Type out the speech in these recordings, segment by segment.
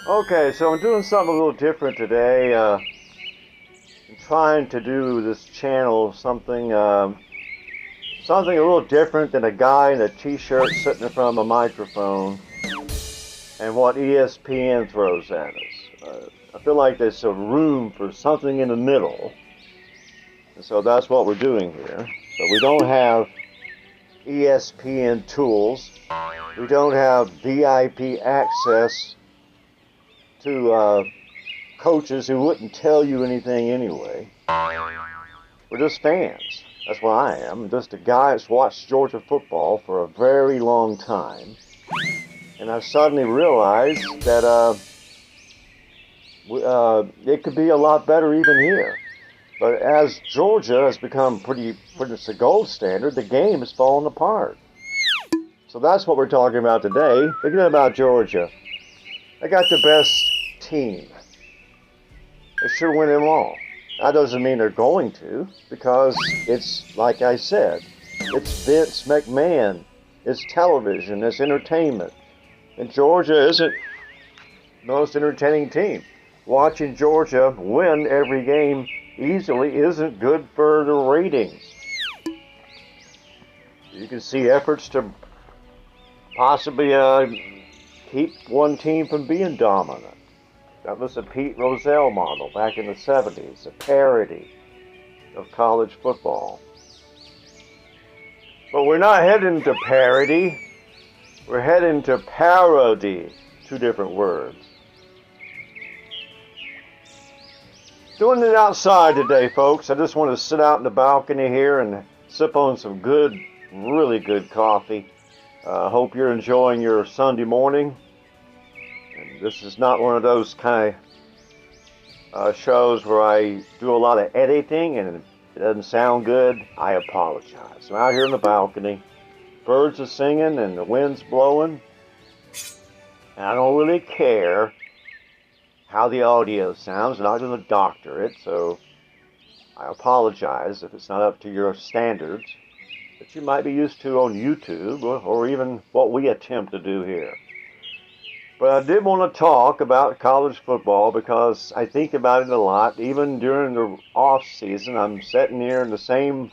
Okay, so I'm doing something a little different today. I'm trying to do this channel something a little different than a guy in a t-shirt sitting in front of a microphone and what ESPN throws at us. I feel like there's a room for something in the middle, and so that's what we're doing here. So we don't have ESPN tools. We don't have VIP access to coaches who wouldn't tell you anything anyway. We're just fans. That's what I am. I'm just a guy that's watched Georgia football for a very long time. And I suddenly realized that it could be a lot better even here. But as Georgia has become pretty much the gold standard, the game has fallen apart. So that's what we're talking about today. Thinking about Georgia. They got the best team. They should win them all. That doesn't mean they're going to, because it's, like I said, it's Vince McMahon, it's television, it's entertainment. And Georgia isn't the most entertaining team. Watching Georgia win every game easily isn't good for the ratings. You can see efforts to possibly keep one team from being dominant. That was a Pete Rozelle model back in the 70s, a parody of college football. But we're not heading to parody, we're heading to parody, two different words. Doing it outside today, folks. I just want to sit out in the balcony here and sip on some good, really good coffee. Hope you're enjoying your Sunday morning. And this is not one of those kind of shows where I do a lot of editing and it doesn't sound good. I apologize. I'm out here in the balcony. Birds are singing and the wind's blowing. And I don't really care how the audio sounds. I'm not going to doctor it, so I apologize if it's not up to your standards that you might be used to on YouTube or even what we attempt to do here. But I did want to talk about college football because I think about it a lot. Even during the off season, I'm sitting here in the same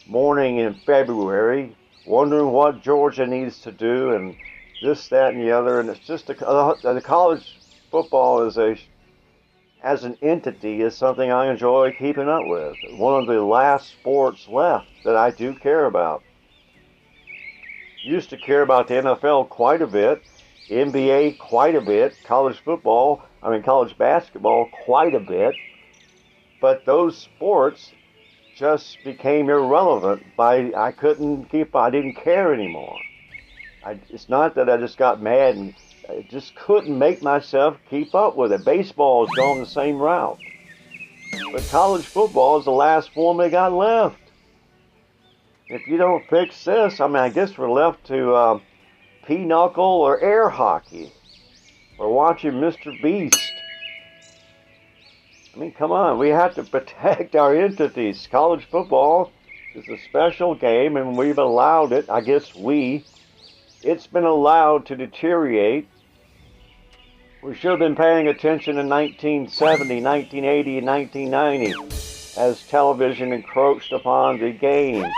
morning in February wondering what Georgia needs to do and this, that, and the other. And it's just the college football as an entity is something I enjoy keeping up with. One of the last sports left that I do care about. Used to care about the NFL quite a bit. NBA quite a bit, college basketball quite a bit, but those sports just became irrelevant I didn't care anymore. It's not that I just got mad and I just couldn't make myself keep up with it. Baseball has gone the same route, but college football is the last form they got left. If you don't fix this, I guess we're left to pinochle or air hockey, or watching Mr. Beast. Come on, we have to protect our entities. College football is a special game, and we've allowed it, it's been allowed to deteriorate. We should have been paying attention in 1970, 1980, and 1990 as television encroached upon the game.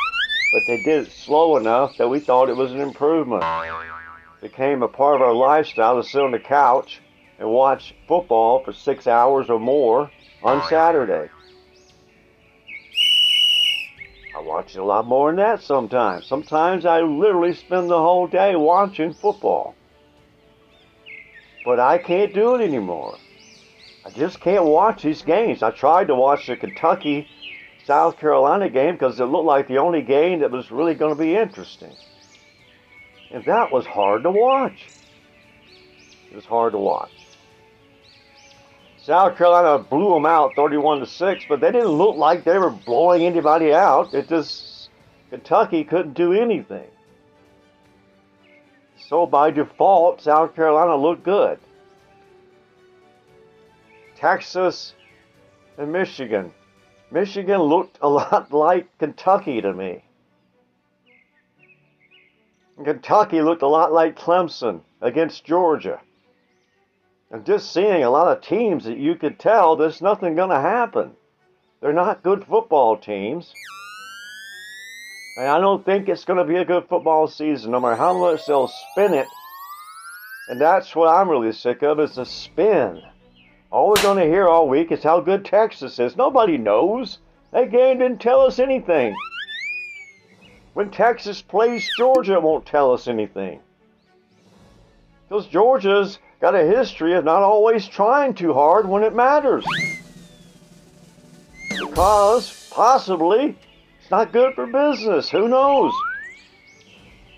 But they did it slow enough that we thought it was an improvement. It became a part of our lifestyle to sit on the couch and watch football for 6 hours or more on Saturday. I watch it a lot more than that sometimes. Sometimes I literally spend the whole day watching football. But I can't do it anymore. I just can't watch these games. I tried to watch the Kentucky South Carolina game because it looked like the only game that was really going to be interesting. And that was hard to watch. It was hard to watch. South Carolina blew them out 31-6, but they didn't look like they were blowing anybody out. Kentucky couldn't do anything. So by default, South Carolina looked good. Texas and Michigan. Michigan looked a lot like Kentucky to me. And Kentucky looked a lot like Clemson against Georgia. And just seeing a lot of teams that you could tell there's nothing going to happen. They're not good football teams. And I don't think it's going to be a good football season, no matter how much they'll spin it. And that's what I'm really sick of, is the spin. All we're going to hear all week is how good Texas is. Nobody knows. That game didn't tell us anything. When Texas plays Georgia, it won't tell us anything. Because Georgia's got a history of not always trying too hard when it matters. Because, possibly, it's not good for business. Who knows?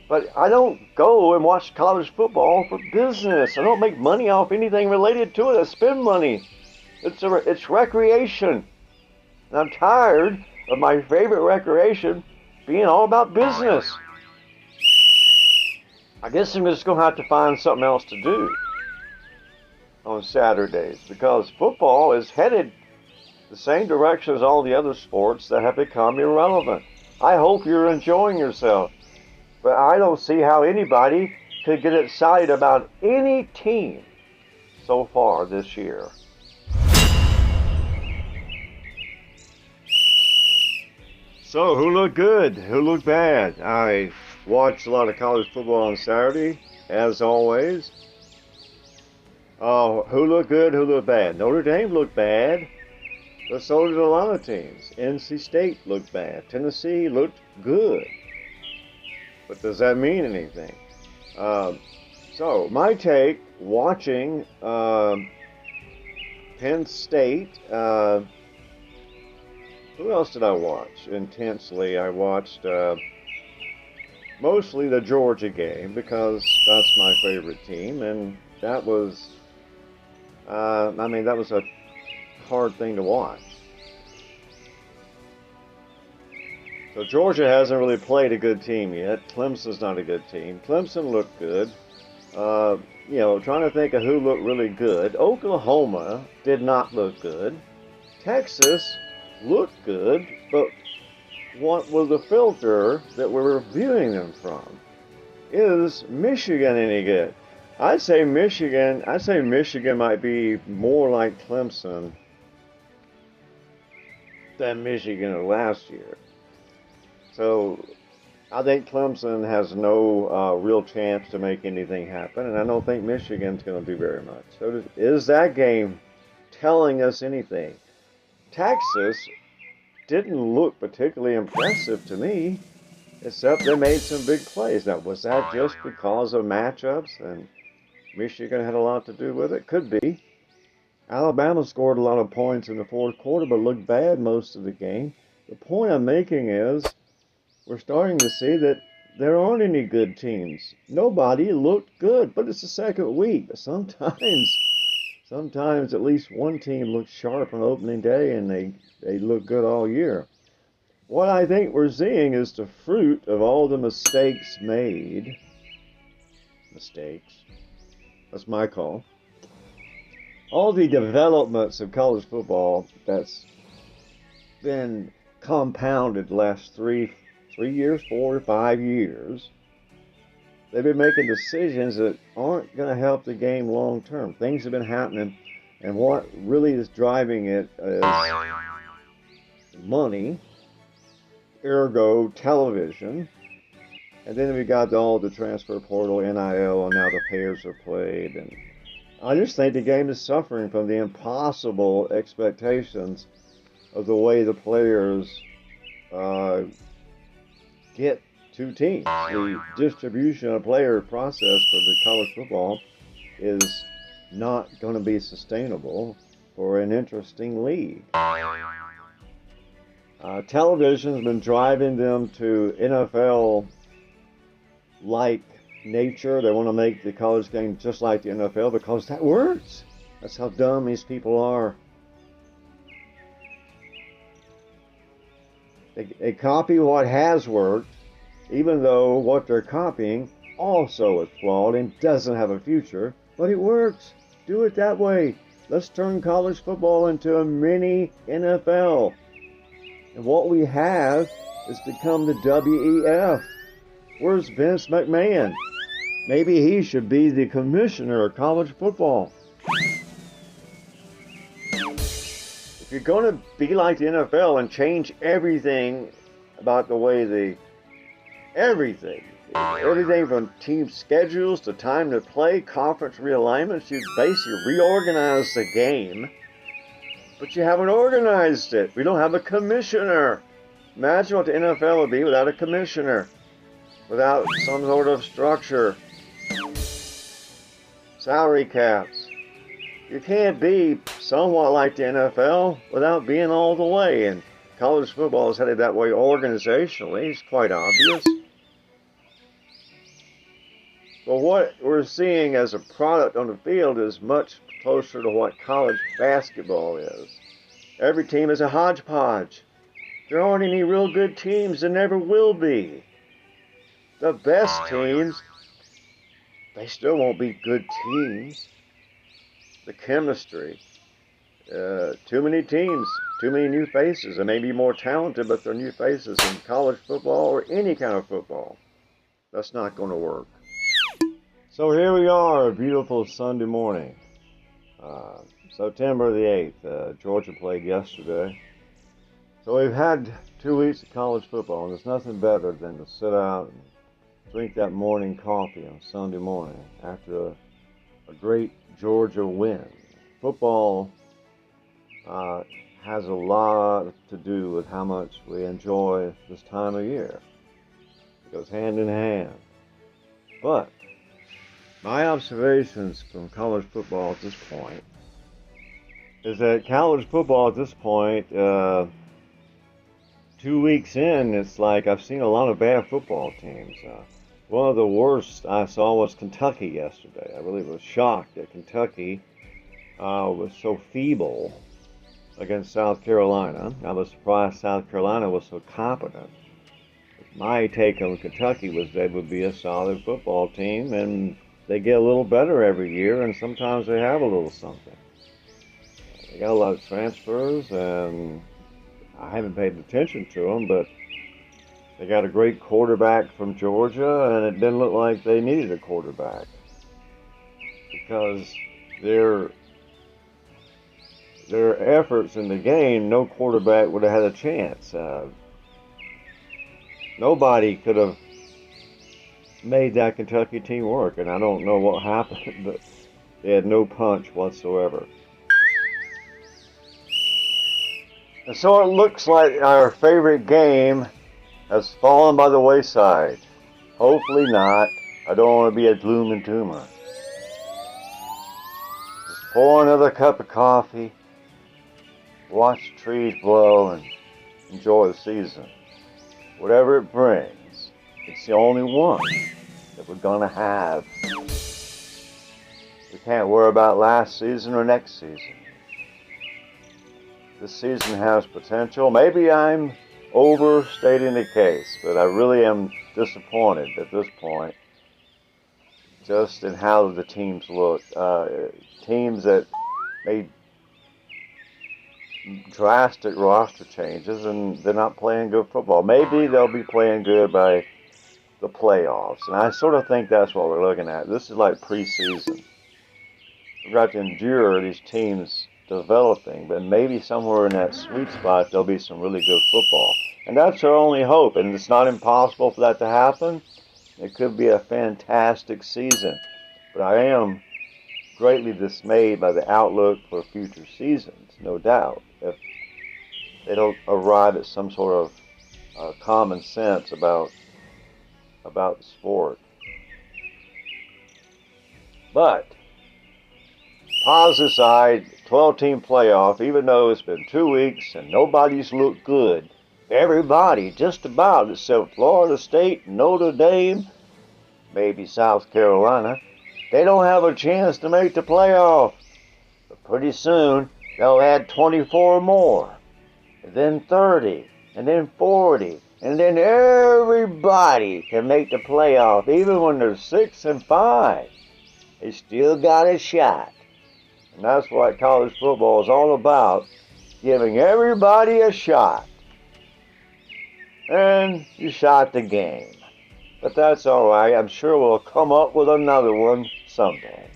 But I don't go and watch college football for business. I don't make money off anything related to it. I spend money. It's recreation. And I'm tired of my favorite recreation being all about business. I guess I'm just going to have to find something else to do on Saturdays, because football is headed the same direction as all the other sports that have become irrelevant. I hope you're enjoying yourself, but I don't see how anybody could get excited about any team so far this year. So, who looked good? Who looked bad? I watched a lot of college football on Saturday, as always. Who looked good? Who looked bad? Notre Dame looked bad, but so did a lot of teams. NC State looked bad. Tennessee looked good. But does that mean anything? So, my take, watching Penn State. Who else did I watch intensely? I watched mostly the Georgia game, because that's my favorite team, and that was, that was a hard thing to watch. So Georgia hasn't really played a good team yet. Clemson's not a good team. Clemson looked good. Trying to think of who looked really good. Oklahoma did not look good. Texas looked good, but what was the filter that we're viewing them from? Is Michigan any good? I'd say Michigan might be more like Clemson than Michigan last year. So I think Clemson has no real chance to make anything happen, and I don't think Michigan's going to do very much. So is that game telling us anything? Texas didn't look particularly impressive to me, except they made some big plays. Now, was that just because of matchups and Michigan had a lot to do with it? Could be. Alabama scored a lot of points in the fourth quarter, but looked bad most of the game. The point I'm making is we're starting to see that there aren't any good teams. Nobody looked good, but it's the second week. Sometimes at least one team looks sharp on opening day, and they look good all year. What I think we're seeing is the fruit of all the mistakes made. Mistakes. That's my call. All the developments of college football that's been compounded the last 3 years, 4 or 5 years. They've been making decisions that aren't going to help the game long term. Things have been happening, and what really is driving it is money, ergo television, and then we got all the transfer portal, NIL, and now the payers are played. And I just think the game is suffering from the impossible expectations of the way the players get to teams. The distribution of player process for the college football is not going to be sustainable for an interesting league. Television's been driving them to NFL-like nature. They want to make the college game just like the NFL because that works. That's how dumb these people are. They copy what has worked, even though what they're copying also is flawed and doesn't have a future, but it works. Do it that way. Let's turn college football into a mini NFL. And what we have is become the WEF. Where's Vince McMahon? Maybe he should be the commissioner of college football. If you're going to be like the NFL and change everything about the way everything from team schedules to time to play, conference realignments, you basically reorganize the game, but you haven't organized it. We don't have a commissioner. Imagine what the NFL would be without a commissioner, without some sort of structure, salary caps. You can't be somewhat like the NFL without being all the way, and college football is headed that way organizationally. It's quite obvious. But what we're seeing as a product on the field is much closer to what college basketball is. Every team is a hodgepodge. There aren't any real good teams. There never will be. The best teams, they still won't be good teams. The chemistry. Too many teams, too many new faces. They may be more talented, but they're new faces in college football or any kind of football. That's not going to work. So here we are, a beautiful Sunday morning. September the 8th. Georgia played yesterday. So we've had 2 weeks of college football, and there's nothing better than to sit out and drink that morning coffee on Sunday morning after a great Georgia win. Football has a lot to do with how much we enjoy this time of year. It goes hand in hand. But my observations from college football at this point is that college football at this point, 2 weeks in, it's like I've seen a lot of bad football teams. One of the worst I saw was Kentucky yesterday. I really was shocked that Kentucky was so feeble against South Carolina. I was surprised South Carolina was so competent. My take on Kentucky was they would be a solid football team, and they get a little better every year, and sometimes they have a little something. They got a lot of transfers, and I haven't paid attention to them, but they got a great quarterback from Georgia, and it didn't look like they needed a quarterback because their efforts in the game, no quarterback would have had a chance. Nobody could have made that Kentucky team work, and I don't know what happened, but they had no punch whatsoever. And so it looks like our favorite game has fallen by the wayside. Hopefully not. I don't want to be a gloom and doomer. Just pour another cup of coffee, watch the trees blow, and enjoy the season. Whatever it brings, it's the only one that we're going to have. We can't worry about last season or next season. This season has potential. Maybe I'm overstating the case, but I really am disappointed at this point just in how the teams look. Teams that made drastic roster changes and they're not playing good football. Maybe they'll be playing good by the playoffs, and I sort of think that's what we're looking at. This is like preseason. We've got to endure these teams developing, but maybe somewhere in that sweet spot there'll be some really good football. And that's our only hope, and it's not impossible for that to happen. It could be a fantastic season, but I am greatly dismayed by the outlook for future seasons, no doubt, if they don't arrive at some sort of common sense about the sport. But positive side, 12-team playoff, even though it's been 2 weeks and nobody's looked good. Everybody, just about, except Florida State, Notre Dame, maybe South Carolina, they don't have a chance to make the playoff. But pretty soon, they'll add 24 more, and then 30, and then 40, and then everybody can make the playoff, even when they're 6 and 5. They still got a shot. And that's what college football is all about, giving everybody a shot. And you shot the game. But that's all right. I'm sure we'll come up with another one someday.